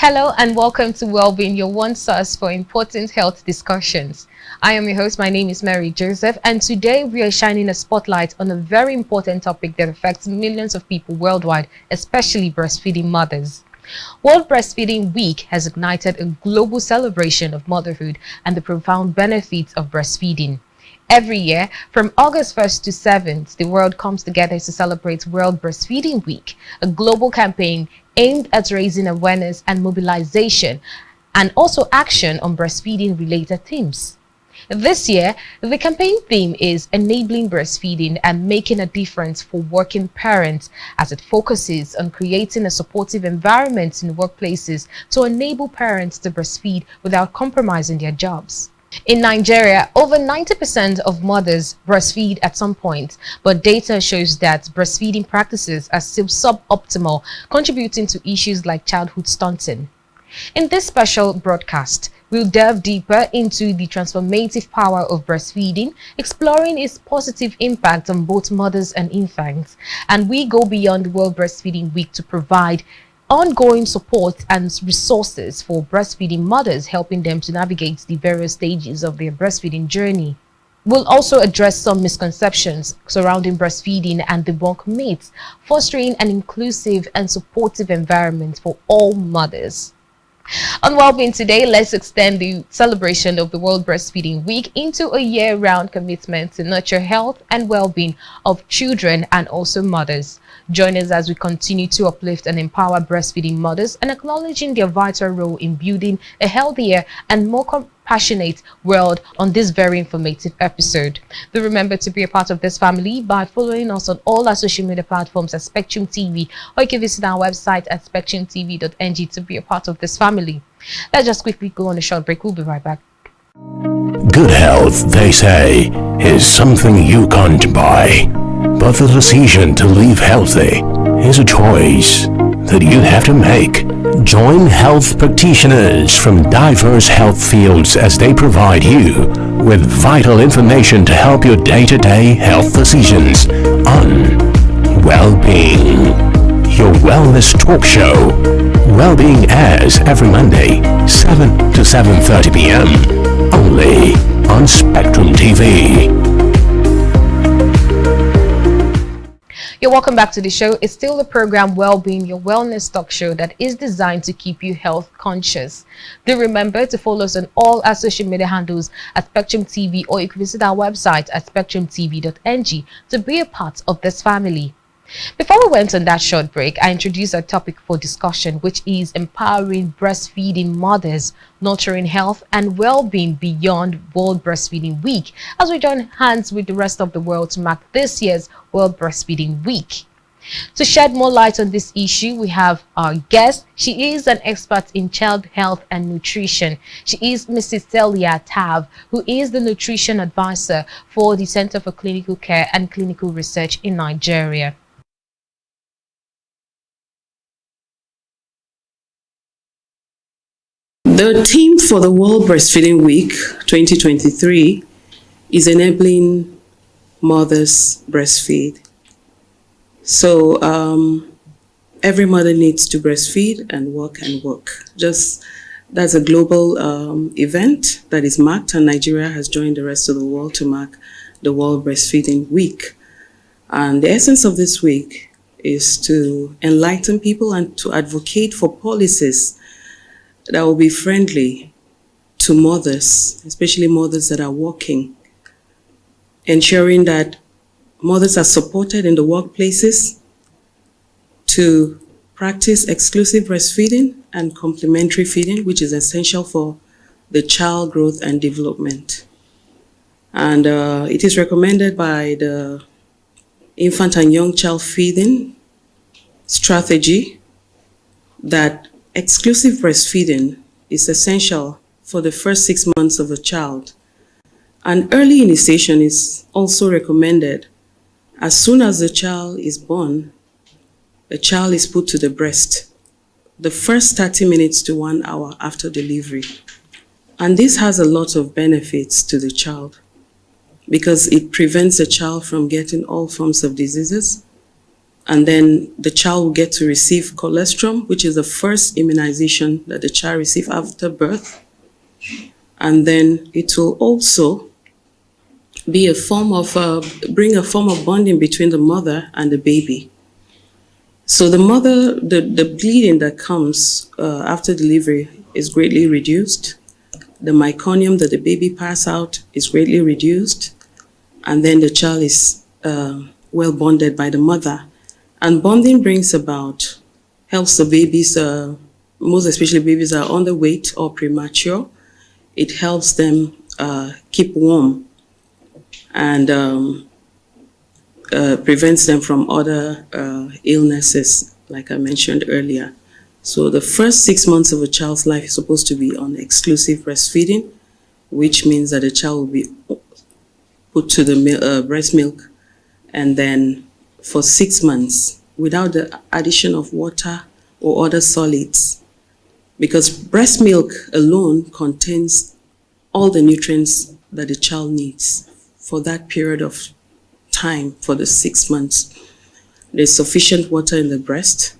Hello and welcome to Wellbeing, your one source for important health discussions. I am your host. My name is Mary Joseph, and today we are shining a spotlight on a very important topic that affects millions of people worldwide, especially breastfeeding mothers. World Breastfeeding Week has ignited a global celebration of motherhood and the profound benefits of breastfeeding. Every year, from August 1st to 7th, the world comes together to celebrate World Breastfeeding Week, a global campaign aimed at raising awareness and mobilization, and also action on breastfeeding-related themes. This year, the campaign theme is Enabling Breastfeeding and Making a Difference for Working Parents, as it focuses on creating a supportive environment in workplaces to enable parents to breastfeed without compromising their jobs. In Nigeria, over 90% of mothers breastfeed at some point, but data shows that breastfeeding practices are still suboptimal, contributing to issues like childhood stunting. In this special broadcast, we'll delve deeper into the transformative power of breastfeeding, exploring its positive impact on both mothers and infants. And we go beyond World Breastfeeding Week to provide ongoing support and resources for breastfeeding mothers, helping them to navigate the various stages of their breastfeeding journey. We'll also address some misconceptions surrounding breastfeeding and debunk myths, fostering an inclusive and supportive environment for all mothers. On Wellbeing today, let's extend the celebration of the World Breastfeeding Week into a year-round commitment to nurture health and well-being of children and also mothers. Join us as we continue to uplift and empower breastfeeding mothers and acknowledging their vital role in building a healthier and more compassionate world on this very informative episode. Do remember to be a part of this family by following us on all our social media platforms at Spectrum TV, or you can visit our website at spectrumtv.ng to be a part of this family. Let's just quickly go on a short break. We'll be right back. Good health, they say, is something you can't buy. But the decision to live healthy is a choice that you have to make. Join health practitioners from diverse health fields as they provide you with vital information to help your day-to-day health decisions on Wellbeing, your wellness talk show. Wellbeing airs every Monday, 7 to 7:30 p.m. only on Spectrum TV. You're welcome back to the show. It's still the program Wellbeing, your wellness talk show that is designed to keep you health conscious. Do remember to follow us on all our social media handles at Spectrum TV, or you can visit our website at spectrumtv.ng to be a part of this family. Before we went on that short break, I introduced our topic for discussion, which is empowering breastfeeding mothers, nurturing health and well-being beyond World Breastfeeding Week, as we join hands with the rest of the world to mark this year's World Breastfeeding Week. To shed more light on this issue, we have our guest. She is an expert in child health and nutrition. She is Mrs. Celia Tav, who is the nutrition advisor for the Center for Clinical Care and Clinical Research in Nigeria. The theme for the World Breastfeeding Week 2023 is Enabling Mothers Breastfeed. So every mother needs to breastfeed and work. That's a global event that is marked, and Nigeria has joined the rest of the world to mark the World Breastfeeding Week. And the essence of this week is to enlighten people and to advocate for policies that will be friendly to mothers, especially mothers that are working, ensuring that mothers are supported in the workplaces to practice exclusive breastfeeding and complementary feeding, which is essential for the child growth and development. And it is recommended by the Infant and Young Child Feeding Strategy that exclusive breastfeeding is essential for the first 6 months of a child. And early initiation is also recommended. As soon as the child is born, the child is put to the breast the first 30 minutes to 1 hour after delivery. And this has a lot of benefits to the child because it prevents the child from getting all forms of diseases. And then the child will get to receive colostrum, which is the first immunization that the child receives after birth. And then it will also be a form of, bring a form of bonding between the mother and the baby. So the mother, the bleeding that comes after delivery is greatly reduced. The meconium that the baby passes out is greatly reduced. And then the child is well bonded by the mother. And bonding brings about, helps the babies, most especially babies that are underweight or premature. It helps them keep warm and prevents them from other illnesses, like I mentioned earlier. So the first 6 months of a child's life is supposed to be on exclusive breastfeeding, which means that the child will be put to the breast milk, and then for 6 months without the addition of water or other solids, because breast milk alone contains all the nutrients that the child needs for that period of time, for the 6 months. There's sufficient water in the breast.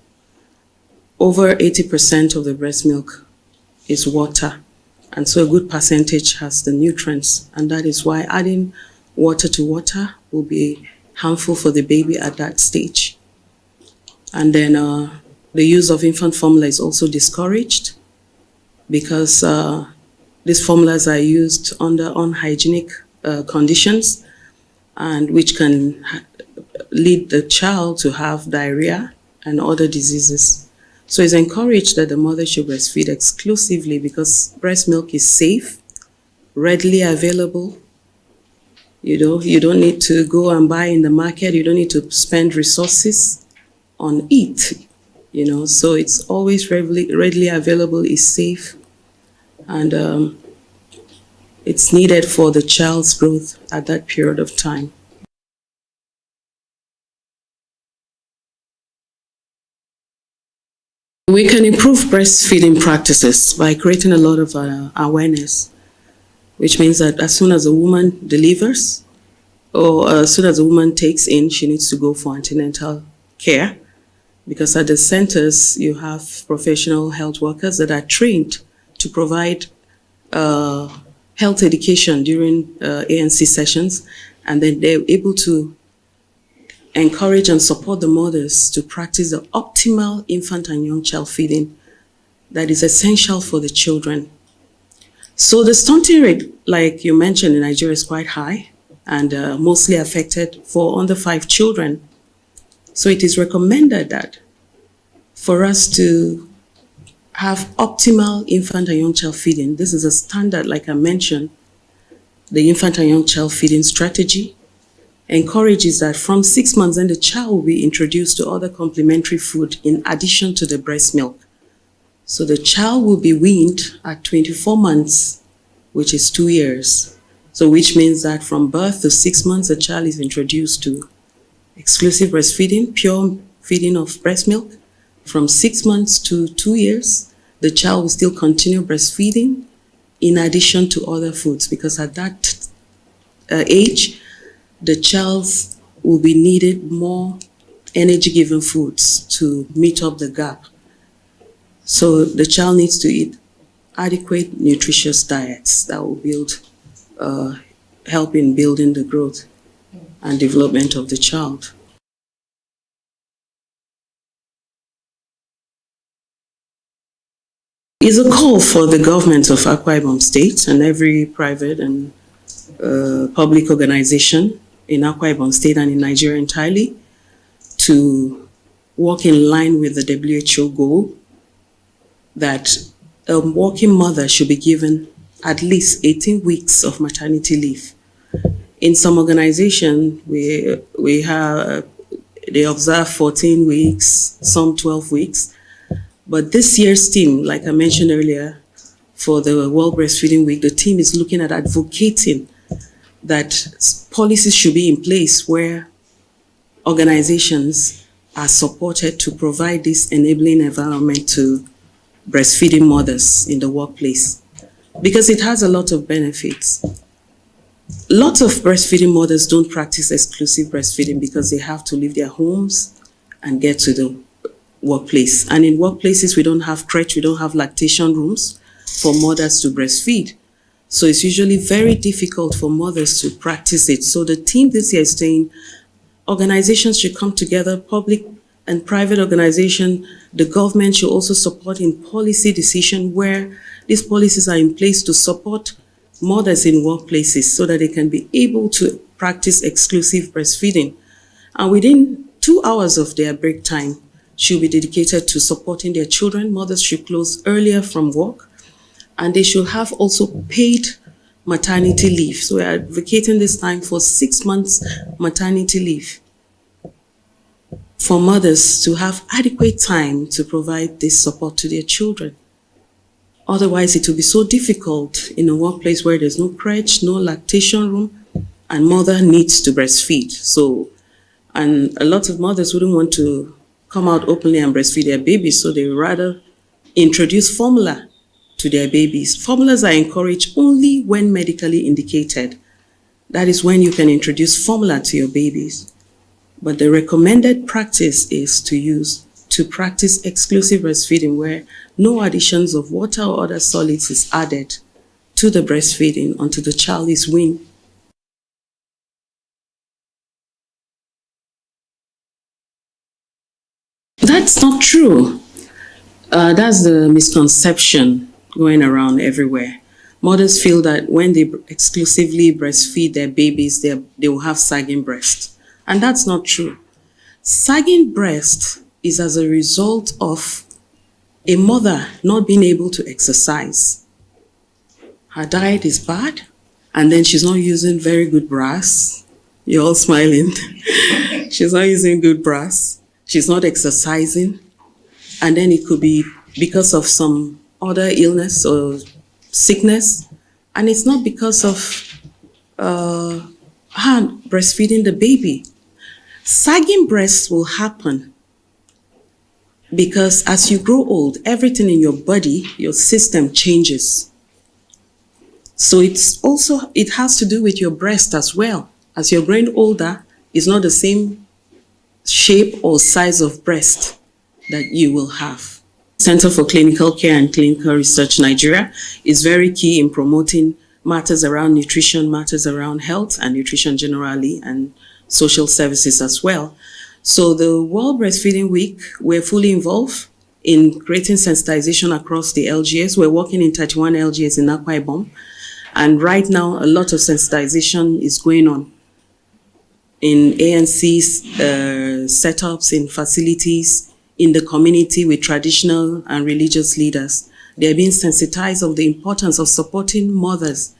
Over 80% of the breast milk is water, and so a good percentage has the nutrients, and that is why adding water to water will be harmful for the baby at that stage. And then the use of infant formula is also discouraged, because these formulas are used under unhygienic conditions, and which can lead the child to have diarrhea and other diseases. So it's encouraged that the mother should breastfeed exclusively, because breast milk is safe, readily available. You know, you don't need to go and buy in the market. You don't need to spend resources on it. You know, so it's always readily available, is safe, and it's needed for the child's growth at that period of time. We can improve breastfeeding practices by creating a lot of awareness, which means that as soon as a woman delivers, or as soon as a woman takes in, she needs to go for antenatal care, because at the centers you have professional health workers that are trained to provide health education during ANC sessions, and then they're able to encourage and support the mothers to practice the optimal infant and young child feeding that is essential for the children. So the stunting rate, like you mentioned, in Nigeria is quite high, and mostly affected for under 5 children. So it is recommended that for us to have optimal infant and young child feeding, this is a standard, like I mentioned, the infant and young child feeding strategy encourages that from 6 months, then the child will be introduced to other complementary food in addition to the breast milk. So the child will be weaned at 24 months, which is 2 years. So which means that from birth to 6 months, the child is introduced to exclusive breastfeeding, pure feeding of breast milk. From 6 months to 2 years, the child will still continue breastfeeding in addition to other foods, because at that age, the child will be needed more energy-giving foods to meet up the gap. So the child needs to eat adequate, nutritious diets that will build, help in building the growth and development of the child. It's a call for the government of Akwa Ibom State and every private and public organization in Akwa Ibom State and in Nigeria entirely to work in line with the WHO goal that a working mother should be given at least 18 weeks of maternity leave. In some organizations, we have, they observe 14 weeks, some 12 weeks. But this year's team, like I mentioned earlier, for the World Breastfeeding Week, the team is looking at advocating that policies should be in place where organizations are supported to provide this enabling environment to breastfeeding mothers in the workplace, because it has a lot of benefits. Lots of breastfeeding mothers don't practice exclusive breastfeeding because they have to leave their homes and get to the workplace. And in workplaces, we don't have crèche, we don't have lactation rooms for mothers to breastfeed. So it's usually very difficult for mothers to practice it. So the team this year is saying organizations should come together, public and private organization. The government should also support in policy decision where these policies are in place to support mothers in workplaces so that they can be able to practice exclusive breastfeeding. And within 2 hours of their break time should be dedicated to supporting their children. Mothers should close earlier from work, and they should have also paid maternity leave. So we're advocating this time for 6 months maternity leave for mothers to have adequate time to provide this support to their children. Otherwise, it will be so difficult in a workplace where there's no crèche, no lactation room, and mother needs to breastfeed. So, and a lot of mothers wouldn't want to come out openly and breastfeed their babies, so they would rather introduce formula to their babies. Formulas are encouraged only when medically indicated. That is when you can introduce formula to your babies. But the recommended practice is to practice exclusive breastfeeding where no additions of water or other solids is added to the breastfeeding until the child is weaned. That's not true. That's the misconception going around everywhere. Mothers feel that when they exclusively breastfeed their babies, they will have sagging breast. And that's not true. Sagging breast is as a result of a mother not being able to exercise. Her diet is bad, and then she's not using very good bras. You're all smiling. She's not using good bras. She's not exercising. And then it could be because of some other illness or sickness. And it's not because of her breastfeeding the baby. Sagging breasts will happen because as you grow old, everything in your body, your system changes. So it has to do with your breast as well. As you're growing older, it's not the same shape or size of breast that you will have. Center for Clinical Care and Clinical Research Nigeria is very key in promoting matters around nutrition, matters around health and nutrition generally, and social services as well. So the World Breastfeeding Week, we're fully involved in creating sensitization across the LGS. We're working in 31 LGS in Akwa Ibom. And right now, a lot of sensitization is going on in ANC's setups, in facilities, in the community with traditional and religious leaders. They're being sensitized of the importance of supporting mothers.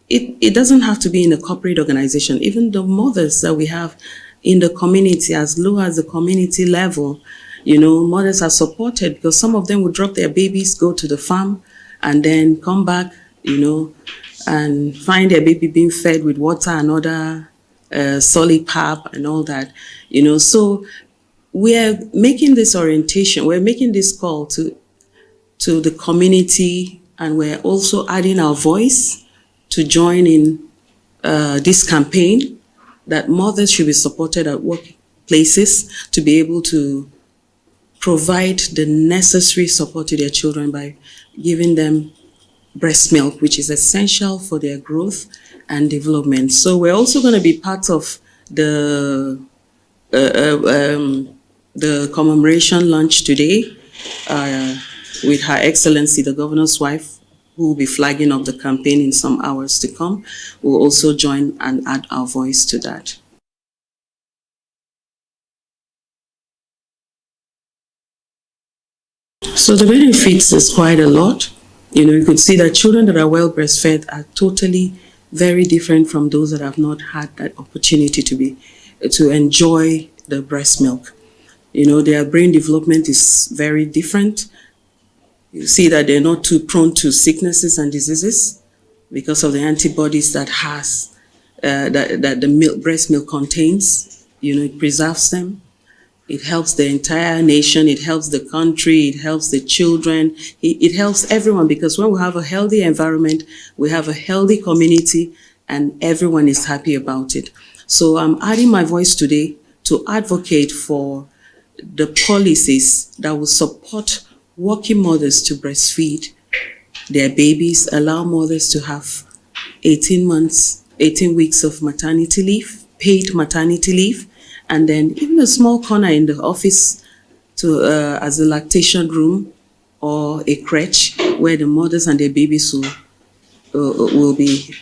It doesn't have to be in a corporate organization. Even the mothers that we have in the community, as low as the community level, mothers are supported because some of them would drop their babies, go to the farm, and then come back, and find their baby being fed with water and other solid pap and all that, So we're making this orientation, we're making this call to the community, and we're also adding our voice to join in this campaign that mothers should be supported at workplaces to be able to provide the necessary support to their children by giving them breast milk, which is essential for their growth and development. So we're also going to be part of the commemoration lunch today with Her Excellency, the Governor's wife, who will be flagging up the campaign in some hours to come. We'll also join and add our voice to that. So the benefits is quite a lot. You could see that children that are well breastfed are totally very different from those that have not had that opportunity to enjoy the breast milk. Their brain development is very different. You see that they're not too prone to sicknesses and diseases because of the antibodies that the breast milk contains. It preserves them. It helps the entire nation. It helps the country. It helps the children. It helps everyone, because when we have a healthy environment, we have a healthy community, and everyone is happy about it. So I'm adding my voice today to advocate for the policies that will support working mothers to breastfeed their babies, allow mothers to have 18 weeks of maternity leave, paid maternity leave, and then even a small corner in the office to as a lactation room or a crèche where the mothers and their babies will be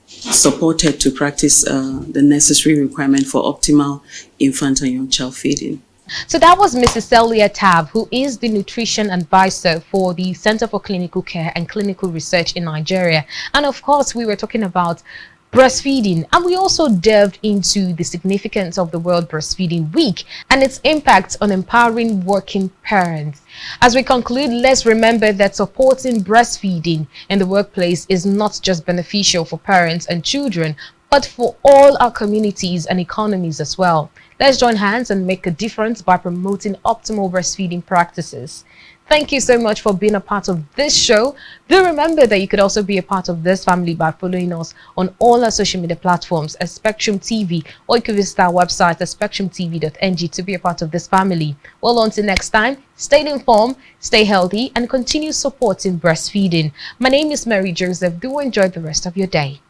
supported to practice the necessary requirement for optimal infant and young child feeding. So that was Mrs. Celia Tab, who is the nutrition advisor for the Center for Clinical Care and Clinical Research in Nigeria. And of course, we were talking about breastfeeding, and we also delved into the significance of the World Breastfeeding Week and its impact on empowering working parents. As we conclude, let's remember that supporting breastfeeding in the workplace is not just beneficial for parents and children, but for all our communities and economies as well. Let's join hands and make a difference by promoting optimal breastfeeding practices. Thank you so much for being a part of this show. Do remember that you could also be a part of this family by following us on all our social media platforms at Spectrum TV, or you can visit our website at spectrumtv.ng to be a part of this family. Well, until next time, stay informed, stay healthy, and continue supporting breastfeeding. My name is Mary Joseph. Do enjoy the rest of your day.